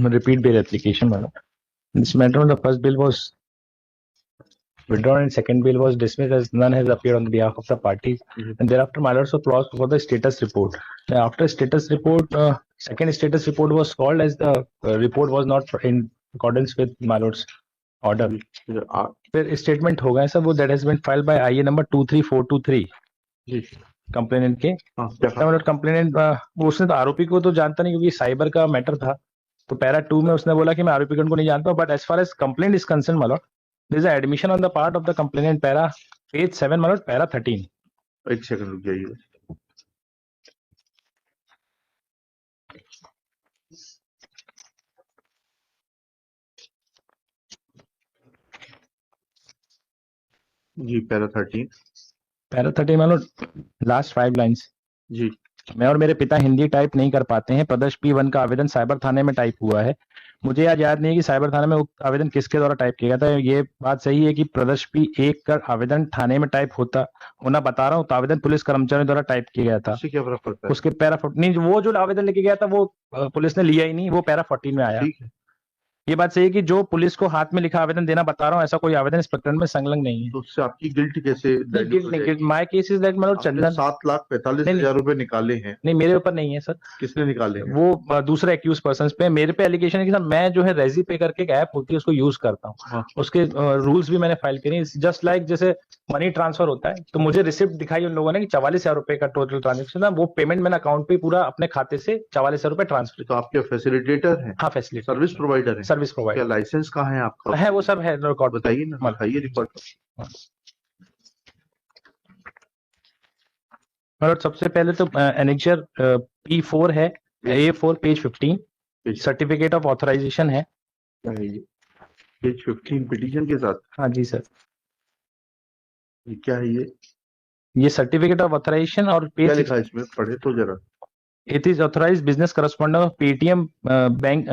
repeat bail application. In this matter, the first bail was withdrawn and second bail was dismissed as none has appeared on the behalf of the parties. And thereafter, my lords, were asked for the status report. Now, after status report, second status report was called as the report was not in accordance with my lords order. फिर statement हो गया sir, वो that has been filed by IA number 23423 complainant के। मतलब complainant वो उसने तो आरोपी को तो जानता नहीं क्योंकि साइबर का मैटर था, तो पैरा 2 में उसने बोला कि मैं आरोपी को नहीं जानता, but as far as complaint is concern my lord, there is a admission on the part of the complainant para page 7 my lord para 13। एक सेकंड रुक जाइए। जी para 13 my lord last 5 lines जी। मैं और मेरे पिता हिंदी टाइप नहीं कर पाते हैं। प्रदर्श P1 का आवेदन साइबर थाने में टाइप हुआ है। मुझे आज याद नहीं है कि साइबर थाने में उक्त आवेदन किसके द्वारा टाइप किया गया था। ये बात सही है कि प्रदर्श P1 का आवेदन थाने में टाइप होना बता रहा हूँ, तो आवेदन पुलिस कर्मचारियों द्वारा टाइप किया गया था। क्या फर्क पड़ता है? उसके पैरा नहीं, वो जो आवेदन लेके गया था वो पुलिस ने लिया ही नहीं, वो पैरा 14 में आया। ठीक है, ये बात सही है कि जो पुलिस को हाथ में लिखा आवेदन देना बता रहा हूँ, ऐसा कोई आवेदन इस प्रकरण में संलग्न नहीं है। तो उससे आपकी गिल्ट कैसे? माय केस इज दैट मतलब चंदन 7,45,000 रुपए निकाले हैं। नहीं, मेरे ऊपर नहीं है सर। किसने निकाले हैं? वो दूसरे एक्यूज पर्सन पे। मेरे पे एलिगेशन है कि सर मैं जो है रेजी पे करके एक ऐप होती है उसको यूज करता हूँ। हाँ। उसके रूल्स भी मैंने फाइल करे। जस्ट लाइक जैसे मनी ट्रांसफर होता है, तो मुझे रिसिप्ट दिखाई उन लोगों ने कि 44,000 रुपए का टोटल ट्रांजेक्शन था, वो पेमेंट मैंने अकाउंट पे पूरा अपने खाते से 44,000 रुपए ट्रांसफर। तो आपके फैसिलिटेटर हैं? हाँ, फैसिलिटी सर्विस प्रोवाइडर है? Service provider. क्या लाइसेंस कहाँ है आपका? है, वो सब है रिकॉर्ड। बताइए ना, बताइए रिकॉर्ड। और सबसे पहले तो एनेक्चर P4 है, A4 page 15 certificate of authorization है। पेज 15 पिटीशन के साथ? हाँ जी सर। ये क्या है? ये सर्टिफिकेट ऑफ ऑथराइजेशन और पेज क्या लिखा है इसमें? पढ़े तो जरा। It is authorized business correspondent of Paytm bank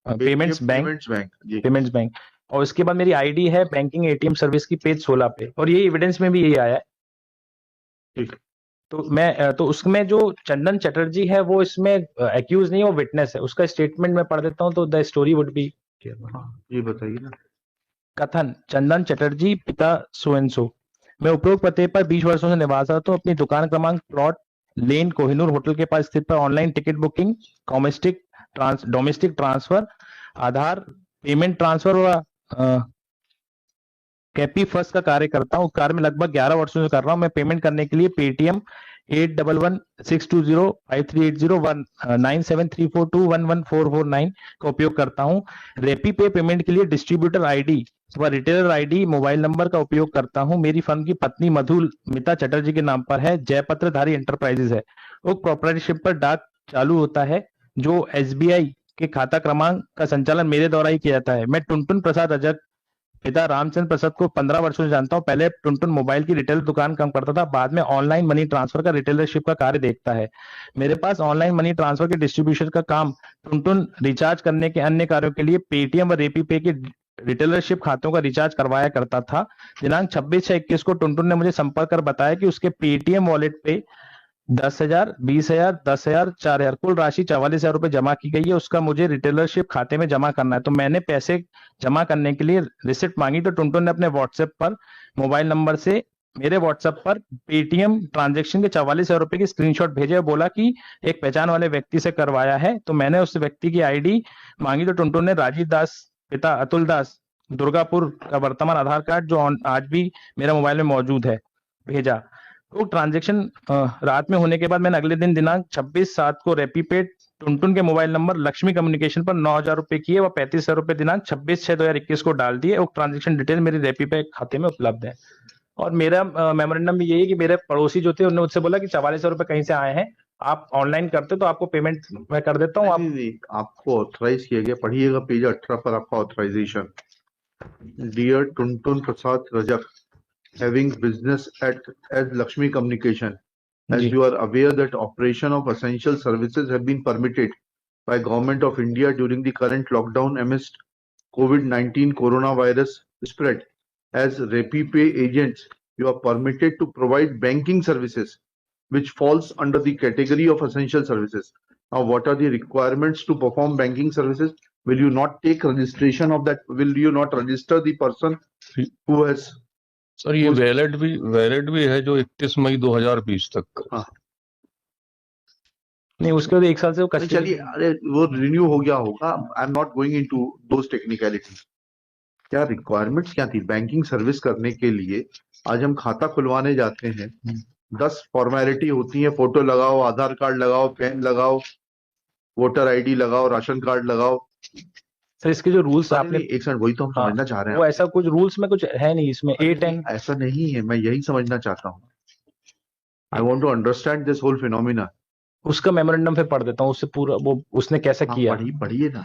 payments bank. और उसके बाद मेरी आईडी है बैंकिंग एटीएम सर्विस की पेज 16 पे, और ये एविडेंस में भी यही आया है। ठीक। तो उसमें जो चंदन चटर्जी है वो इसमें एक्यूज नहीं, वो विटनेस है। उसका स्टेटमेंट मैं पढ़ देता हूँ, तो द स्टोरी वुड बी। ये बताइए ना। कथन: चंदन चटर्जी पिता सो एंड सो, मैं उपरोक्त पते पर 20 वर्षों से निवास रहा हूँ। अपनी दुकान क्रमांक प्लॉट लेन कोहिनूर होटल के पास स्थित पर online ticket booking, domestic transfer, Aadhaar payment transfer व कैपी फर्स्ट का कार्य करता हूँ। कार्य में लगभग 11 वर्षों से कर रहा हूँ। मैं पेमेंट करने के लिए पेटीएम 8116205380197342114449 का उपयोग करता हूँ। रेपी पे पेमेंट के लिए डिस्ट्रीब्यूटर आईडी व रिटेलर आईडी मोबाइल नंबर का उपयोग करता हूँ। मेरी फर्म की पत्नी मधुमिता चटर्जी के नाम पर है। जयपत्रधारी एंटरप्राइजेज है। उक्त प्रोप्राइटरशिप पर डाक चालू होता है, जो एसबीआई के खाता क्रमांक का संचालन मेरे द्वारा ही किया जाता है। मैं टुनटुन प्रसाद अजक पिता रामचंद्र प्रसाद को 15 वर्षों से जानता हूं। पहले टुनटुन मोबाइल की रिटेल दुकान काम करता था, बाद में ऑनलाइन मनी ट्रांसफर का रिटेलरशिप का कार्य देखता है। मेरे पास ऑनलाइन मनी ट्रांसफर के डिस्ट्रीब्यूशन का काम, टुनटुन रिचार्ज करने के अन्य कार्यों के लिए पेटीएम व रेपी पे के रिटेलरशिप खातों का रिचार्ज करवाया करता था। दिनांक 26/6/21 को टुनटुन ने मुझे संपर्क कर बताया कि उसके पेटीएम वॉलेट पे 10,000, 20,000, 10,000, 4,000 कुल राशि 44,000 रुपए जमा की गई है। उसका मुझे रिटेलरशिप खाते में जमा करना है। तो मैंने पैसे जमा करने के लिए रिसिप्ट मांगी, तो टुनटुन ने अपने व्हाट्सएप पर मोबाइल नंबर से मेरे व्हाट्सएप पर पेटीएम ट्रांजैक्शन के 44,000 रुपए की स्क्रीनशॉट भेजे और बोला कि एक पहचान वाले व्यक्ति से करवाया है। तो मैंने उस व्यक्ति की आईडी मांगी, तो टुनटुन ने राजीव दास पिता अतुल दास दुर्गापुर का वर्तमान आधार कार्ड, जो आज भी मेरा मोबाइल में मौजूद है, भेजा। वो ट्रांजैक्शन रात में होने के बाद मैंने अगले दिन दिनांक 26/7 को रेपीपेड टुनटुन के मोबाइल नंबर लक्ष्मी कम्युनिकेशन पर 9,000 रुपए किए व 35,000 रुपए दिनांक 26/6/2021 को डाल दिए। वो ट्रांजैक्शन डिटेल मेरी रेपीपे खाते में उपलब्ध है। और मेरा मेमोरेंडम भी यही है कि मेरे पड़ोसी जो थे उन्होंने मुझसे बोला कि 44,000 रुपए कहीं से आए हैं, आप ऑनलाइन करते तो आपको पेमेंट मैं कर देता हूँ। आपको ऑथराइज किया गया, पढ़िएगा पेज 18 पर आपका authorisation. Dear Tuntun Prasad Rajak, having business as Lakshmi Communication, as you are aware that operation of essential services have been permitted by Government of India during the current lockdown amidst COVID-19 coronavirus spread. As RepiPay agents, you are permitted to provide banking services, which falls under the category of essential services. Now, what are the requirements to perform banking services? Will you not take registration of that? Will you not register the person who has? Sir ये valid भी है जो 31 मई 2020 तक का। हाँ, नहीं, उसके बाद 1 साल से वो नहीं, चलिए, अरे वो रिन्यू हो गया होगा। I am not going into those technicalities. क्या रिक्वायरमेंट्स क्या थी बैंकिंग सर्विस करने के लिए? आज हम खाता खुलवाने जाते हैं, 10 फॉर्मेलिटी होती है, फोटो लगाओ, आधार कार्ड लगाओ, पैन लगाओ, वोटर आईडी लगाओ, राशन कार्ड लगाओ। सर इसके जो रूल्स आपने एक सेकंड, वही तो हम समझना चाह रहे हैं। वो ऐसा कुछ रूल्स में कुछ है नहीं इसमें। 8 ऐसा नहीं है, मैं यही समझना चाहता हूँ। I want to understand this whole phenomena. उसका मेमोरेंडम फिर पढ़ देता हूँ, उससे पूरा वो उसने कैसे किया। पढ़िए ना।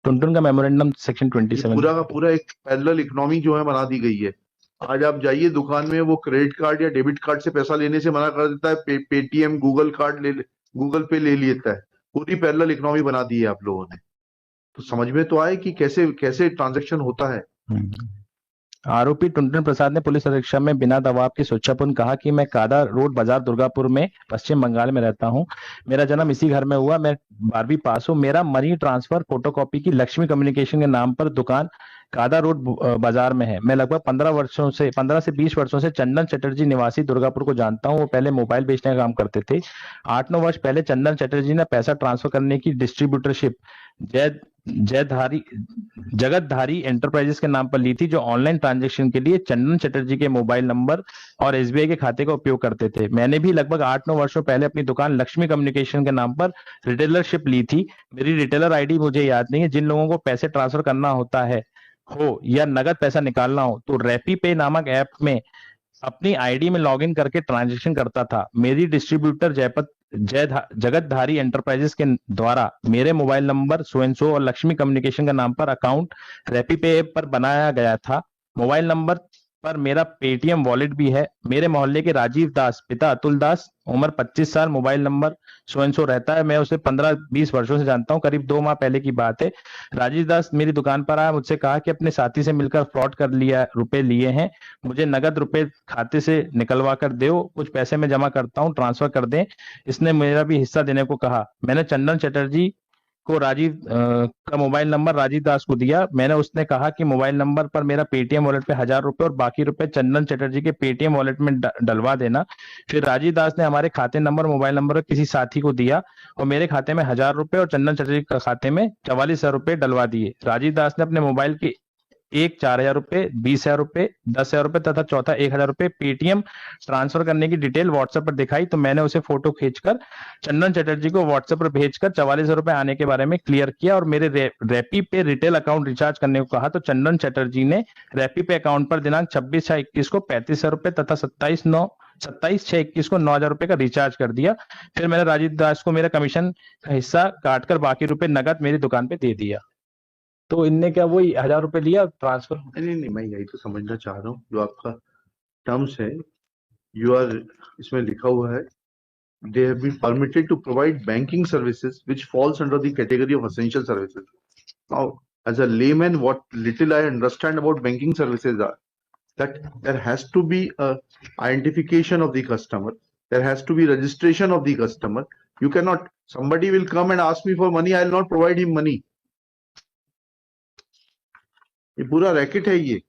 टुनटुन का मेमोरेंडम सेक्शन 27 पूरा का पूरा एक पैरेलल इकोनॉमी जो है बना दी गई है। आज आप जाइए दुकान में, वो क्रेडिट कार्ड या डेबिट कार्ड से पैसा लेने से मना कर देता है, पेटीएम गूगल गूगल पे ले लेता है। पूरी पैरेलल इकोनॉमी बना दी है आप लोगों ने। तो समझ में तो आए कि कैसे कैसे ट्रांजैक्शन होता है। आरोपी टुनटुन प्रसाद ने पुलिस अधीक्षक में बिना दबाव के स्वेच्छापूर्ण कहा कि मैं कादा रोड बाजार दुर्गापुर में पश्चिम बंगाल में रहता हूं। मेरा जन्म इसी घर में हुआ। मैं 12वीं पास हूं। मेरा मनी ट्रांसफर फोटोकॉपी की लक्ष्मी कम्युनिकेशन के नाम पर दुकान कादा रोड बाजार में है। मैं लगभग 15 से 20 वर्षों से चंदन चटर्जी निवासी दुर्गापुर को जानता हूं। वो पहले मोबाइल बेचने का काम करते थे। 8-9 वर्ष पहले चंदन चटर्जी ने पैसा ट्रांसफर करने की डिस्ट्रीब्यूटरशिप जगतधारी एंटरप्राइजेस के नाम पर ली थी, जो ऑनलाइन ट्रांजैक्शन के लिए चंदन चटर्जी के मोबाइल नंबर और एसबीआई के खाते का उपयोग करते थे। मैंने भी लगभग 8-9 वर्षों पहले अपनी दुकान लक्ष्मी कम्युनिकेशन के नाम पर रिटेलरशिप ली थी। मेरी रिटेलर आईडी मुझे याद नहीं है। जिन लोगों को पैसे ट्रांसफर करना होता है हो या नगद पैसा निकालना हो तो रैपी पे नामक ऐप में अपनी आईडी में लॉगिन करके ट्रांजैक्शन करता था। मेरी डिस्ट्रीब्यूटर जगतधारी एंटरप्राइजेस के द्वारा मेरे मोबाइल नंबर सो और लक्ष्मी कम्युनिकेशन का नाम पर अकाउंट रैपी पे ऐप पर बनाया गया था। मोबाइल नंबर पर मेरा पेटीएम वॉलेट भी है। मेरे मोहल्ले के राजीव दास पिता अतुल दास, उम्र 25 साल, मोबाइल नंबर सो रहता है। मैं उसे 15-20 वर्षों से जानता हूं। करीब 2 माह पहले की बात है। राजीव दास मेरी दुकान पर आया, मुझसे कहा कि अपने साथी से मिलकर फ्रॉड कर लिया, रुपए लिए हैं, मुझे नगद रुपए खाते से निकलवा कर दो, कुछ पैसे मैं जमा करता हूं, ट्रांसफर कर दें। इसने मेरा भी हिस्सा देने को कहा। मैंने चंदन चटर्जी को राजीव का मोबाइल नंबर राजीव दास को दिया। मैंने उसने कहा कि मोबाइल नंबर पर मेरा पेटीएम वॉलेट पे 1000 रुपए और बाकी रुपए चंदन चटर्जी के पेटीएम वॉलेट में डलवा देना। फिर राजीव दास ने हमारे खाते नंबर मोबाइल नंबर किसी साथी को दिया और मेरे खाते में 1000 रुपए और चंदन चटर्जी के खाते में 44,000 रुपए डलवा दिए। राजीव दास ने अपने मोबाइल के 4,000 रुपए, 20,000 रुपए, 10,000 रुपए तथा चौथा 1,000 रुपए पेटीएम ट्रांसफर करने की डिटेल व्हाट्सएप पर दिखाई तो मैंने उसे फोटो खींचकर चंदन चटर्जी को व्हाट्सएप पर भेजकर 44,000 रुपए आने के बारे में क्लियर किया और मेरे रैपी पे रिटेल अकाउंट रिचार्ज करने को कहा। तो चंदन चटर्जी ने रैपी पे अकाउंट पर दिनांक 26/6/21 को 35,000 रुपए तथा 27/6/21 को 9,000 रुपए का रिचार्ज कर दिया। फिर मैंने राजीव दास को मेरा कमीशन का हिस्सा काटकर बाकी रुपए नगद मेरी दुकान पे दे दिया। तो इनने क्या वही 1000 रुपए लिया ट्रांसफर? नहीं, मैं यही तो समझना चाह रहा हूँ। जो आपका टर्म्स है, यू आर, इसमें लिखा हुआ है they have been permitted to provide banking services which falls under the category of essential services. Now, as a layman, what little I understand about banking services are that there has to be a identification of the customer, there has to be registration of the customer. You cannot, somebody will come and ask me for money, I will not provide him money. ये पूरा racket है ये।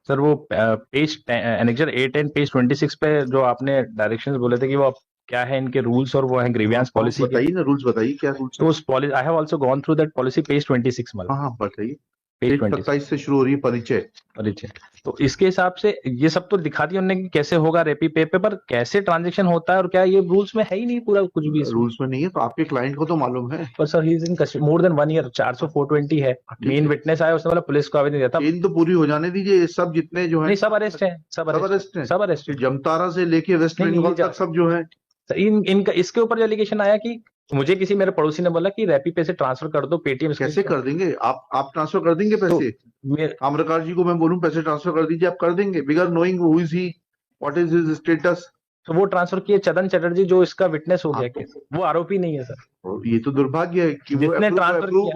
Sir वो page annexure 8 and page 26 पे जो आपने directions बोले थे कि वो क्या है इनके रूल्स और वो है ग्रीवियंस पॉलिसी। बताइए ना, रूल्स बताइए, क्या रूल्स? तो उस policy I have also gone through that policy page 26 में। हाँ, बताइए। पेज 27 से शुरू हो रही है परिचय। तो इसके हिसाब से ये सब तो दिखा दिया उन्होंने कि कैसे होगा रेपी पे पर कैसे ट्रांजैक्शन होता है और क्या ये रूल्स में है ही नहीं पूरा कुछ भी। रूल्स में नहीं है तो आपके क्लाइंट को तो मालूम है। पर sir he is in more than 1 year. 400/420 है। मेन विटनेस आया, उसने बोला पुलिस को आवेदन दिया था। इन तो पूरी हो जाने दीजिए। सब जितने जो है नहीं, सब अरेस्ट है। सब अरेस्ट है। जमतारा से लेके वेस्ट बंगाल तक सब जो है। इनका इसके ऊपर जो एलिगेशन आया कि मुझे किसी मेरे पड़ोसी ने बोला कि रैपी पे से ट्रांसफर कर दो पेटीएम। कैसे कर देंगे आप ट्रांसफर कर देंगे पैसे? आम्रकार जी को मैं बोलूं पैसे ट्रांसफर कर दीजिए, आप कर देंगे बिगर knowing who is he, what is his status? तो वो ट्रांसफर किए चंदन चटर्जी जो इसका विटनेस हो गया, वो आरोपी नहीं है सर। ये तो दुर्भाग्य है कि वो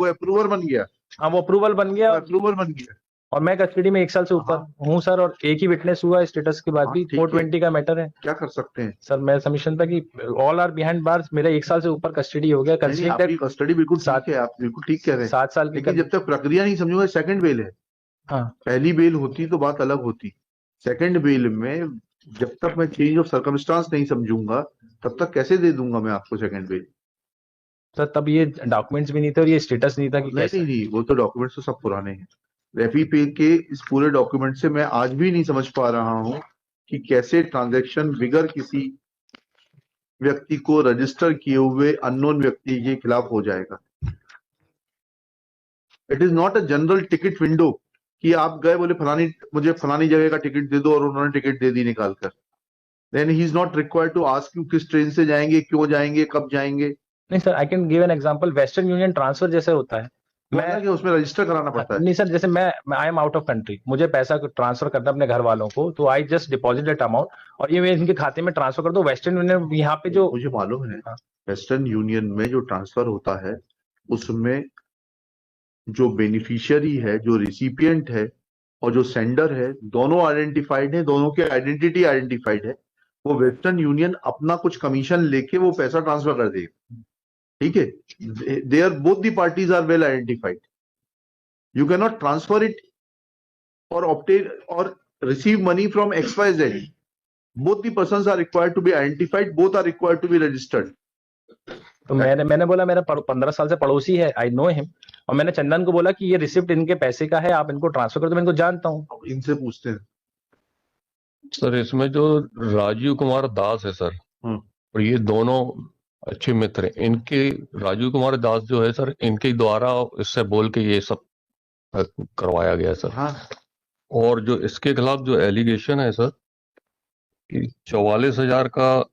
अप्रूवर बन गया। हाँ, वो अप्रूवल बन गया। अप्रूवल बन गया। और मैं कस्टडी में 1 साल से ऊपर हूँ सर, और एक ही विटनेस हुआ स्टेटस के बाद हाँ, भी। ठीक है। 420 का मैटर है क्या कर सकते हैं? सर। मेरा सबमिशन था कि ऑल आर बिहाइंड बार्स, मेरा 1 साल से ऊपर कस्टडी हो गया। नहीं, कंसिडरिंग आपकी दैट कस्टडी बिल्कुल सात- ठीक है, आप बिल्कुल ठीक कह रहे हैं, 7 साल की लेकिन जब तक प्रक्रिया नहीं समझूंगा, सेकंड बेल है। हाँ पहली बेल होती तो बात अलग होती, सेकंड बेल में जब तक मैं चेंज ऑफ सर्कमस्टांस नहीं समझूंगा तब तक कैसे दे दूंगा मैं आपको सेकंड बेल? सर, तब ये डॉक्यूमेंट्स भी नहीं थे और ये स्टेटस नहीं था कि नहीं कैसे। नहीं नहीं, वो तो डॉक्यूमेंट्स तो सब पुराने हैं। रेपी पे के इस पूरे डॉक्यूमेंट से मैं आज भी नहीं समझ पा रहा हूं कि कैसे ट्रांजैक्शन बिगर किसी व्यक्ति को रजिस्टर किए हुए अननोन व्यक्ति के खिलाफ हो जाएगा। It is not a general ticket window कि आप गए बोले फलानी, मुझे फलानी जगह का टिकट दे दो और उन्होंने टिकट दे दी निकाल कर। Then he is not required to ask you किस ट्रेन से जाएंगे, क्यों जाएंगे, कब जाएंगे। नहीं sir, I can give an example. Western Union transfer जैसे होता है, मैं उसमें रजिस्टर कराना पड़ता है। नहीं सर, जैसे मैं I am out of country, मुझे पैसा ट्रांसफर करना है अपने घर वालों को, तो I just deposit that amount और ये मैं इनके खाते में ट्रांसफर कर दो। वेस्टर्न यूनियन यहाँ पे जो मुझे मालूम है, हाँ। वेस्टर्न यूनियन में जो ट्रांसफर होता है उसमें जो बेनिफिशियरी है, जो रिसिपिएंट है और जो सेंडर है, दोनों आइडेंटिफाइड है, दोनों की आइडेंटिटी आइडेंटिफाइड है। वो वेस्टर्न यूनियन अपना कुछ कमीशन लेके वो पैसा ट्रांसफर कर देगा, ठीक है। They are both the parties are well identified. You can not transfer it or obtain or receive money from XYZ. Both the persons are required to be identified, both are required to be registered. तो मैंने बोला मेरा 15 साल से पड़ोसी है, I know him, और मैंने चंदन को बोला कि ये रिसिप्ट इनके पैसे का है, आप इनको ट्रांसफर कर दो, मैं इनको जानता हूँ। इनसे पूछते हैं सर इसमें जो राजीव कुमार दास है सर, और ये दोनों अच्छे मित्र हैं। इनके राजीव कुमार दास जो है सर, इनके द्वारा इससे बोल के ये सब करवाया गया सर। हाँ। और जो इसके खिलाफ जो एलिगेशन है सर कि 44,000 का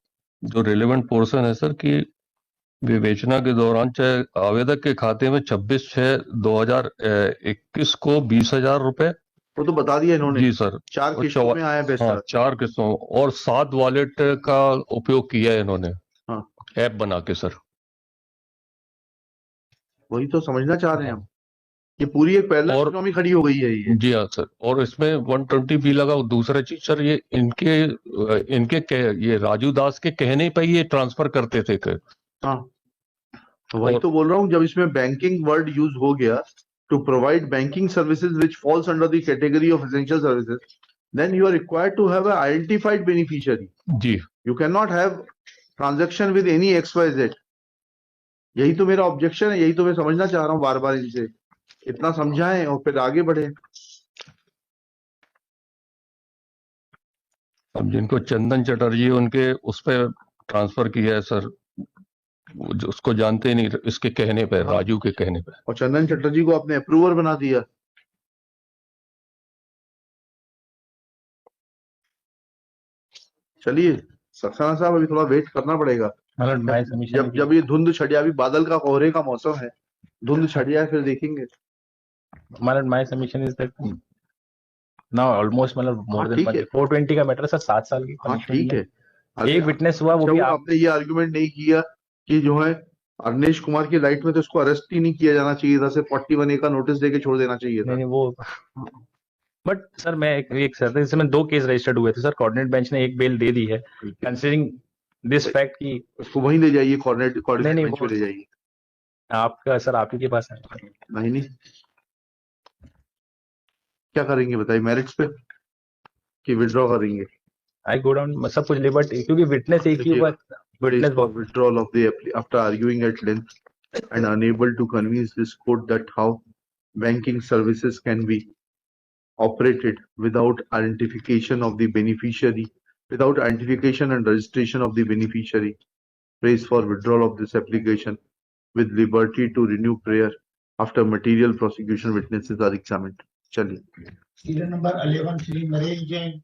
जो रिलेवेंट पोर्शन है सर, कि विवेचना के दौरान चाहे आवेदक के खाते में 26/6/2021 को 20,000 रुपए, वो तो बता दिया इन्होंने जी सर, 4 किस्तों में आया पैसा। हाँ 4 किस्तों और 7 वॉलेट का उपयोग किया है इन्होंने, हाँ। ऐप बना के सर। वही तो समझना चाह रहे हैं हम, ये पूरी एक पैरेलल और इकोनॉमी खड़ी हो गई है ये। जी हाँ सर, और इसमें 120B लगा। दूसरा चीज सर, ये ये राजू दास के कहने पे ये ट्रांसफर करते थे हाँ, वही तो बोल रहा हूँ, जब इसमें बैंकिंग वर्ड यूज हो गया, to provide banking services which falls under the category of essential services, then you are required to have a identified beneficiary. जी। You can not have transaction with any XYZ। यही तो मेरा objection है, यही तो मैं समझना चाह रहा हूँ बार बार इनसे, इतना समझाएं और फिर आगे बढ़े। अब जिनको चंदन चटर्जी उनके उस पर ट्रांसफर किया है सर, उसको जानते ही नहीं, इसके कहने पे, राजू के कहने पे। और चंदन चटर्जी को आपने अप्रूवर बना दिया। चलिए सक्सेना साहब, अभी थोड़ा वेट करना पड़ेगा। जब ये धुंध छट जाए, अभी बादल का कोहरे का मौसम है, धुंध छट जाए फिर देखेंगे। My submission is that now almost मतलब मोर देन 420 का मैटर सर, 7 साल की। हाँ ठीक है। एक विटनेस हुआ, वो भी आपने ये आर्गुमेंट नहीं किया कि जो है अरनेश कुमार की राइट में तो उसको अरेस्ट ही नहीं किया जाना चाहिए था, सिर्फ 41A का नोटिस देके छोड़ देना चाहिए था। नहीं वो, बट सर मैं एक सर, इसमें 2 केस रजिस्टर्ड हुए थे सर, कोऑर्डिनेट बेंच ने एक बेल दे दी है, कंसीडरिंग दिस फैक्ट कि उसको वहीं ले जाइए, कोऑर्डिनेट बेंच पे ले जाइए। आपका सर आप ही के पास है। नहीं क्या करेंगे बताइए, मेरिट्स पे कि विड्रॉ करेंगे? आई गो डाउन सब कुछ ले, बट क्योंकि विटनेस एक ही हुआ, witness withdrawal of the after arguing at length and unable to convince this court that how banking services can be operated without identification of the beneficiary, without identification and registration of the beneficiary, prays for withdrawal of this application with liberty to renew prayer after material prosecution witnesses are examined. चलिए Serial number 11 Shri Naresh Jain.